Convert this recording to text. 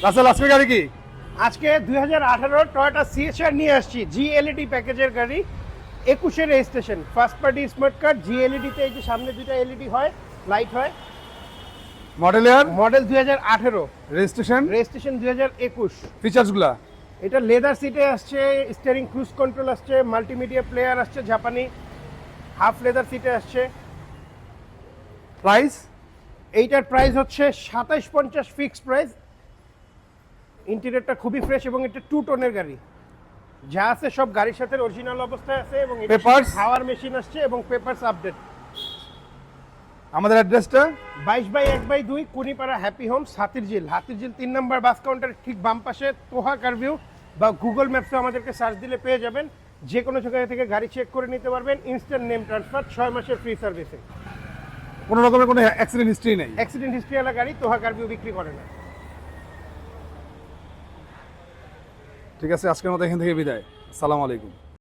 রাসেল আজকে গাড়ি কি? আজকে 2018 টয়োটা সিএচআর নিয়ে আসছি, জিএলইডি প্যাকেজের গাড়ি, 21-এর registration, first party smart card, জিএলইডিতে এই যে সামনে দুইটা এলইডি হয়, লাইট হয়। Model year, model 2018, registration, registration 2021। ফিচার্সগুলা। এটা লেদার সিটে আসছে, স্টিয়ারিং ক্রুজ কন্ট্রোল আসছে, মাল্টিমিডিয়া প্লেয়ার আসছে, জাপানি হাফ লেদার সিটে আসছে। প্রাইস? এইটার প্রাইস হচ্ছে 2750 ফিক্স প্রাইস। ইন্টেরিয়রটা খুবই ফ্রেশ এবং এটা 2 টোনের গাড়ি, যা আছে সব গাড়ির সাথে অরিজিনাল অবস্থায় আছে এবং Papers? হাওয়ার মেশিন আসছে এবং পেপারস আপডেট। আমাদের অ্যাড্রেসটা 22/1/2 কুনিপাড়া হ্যাপি হোমস, হাতিরঝিল 3 নম্বর বাস কাউন্টারের ঠিক বাম পাশে তোহা কারভিউ, বা গুগল ম্যাপসে আমাদেরকে সার্চ দিলে পেয়ে যাবেন। যে কোনো জায়গা থেকে গাড়ি চেক করে নিতে পারবেন, ইনস্ট্যান্ট নেম ট্রান্সফার, 6 মাসের ফ্রি সার্ভিসিং। কোনো রকমের কোনো অ্যাক্সিডেন্ট হিস্ট্রি নেই। অ্যাক্সিডেন্ট হিস্ট্রিওয়ালা গাড়ি তোহা কারভিউ বিক্রি করে না। ঠিক আছে, আজকের মতো এখান থেকে বিদায়। আসসালামু আলাইকুম।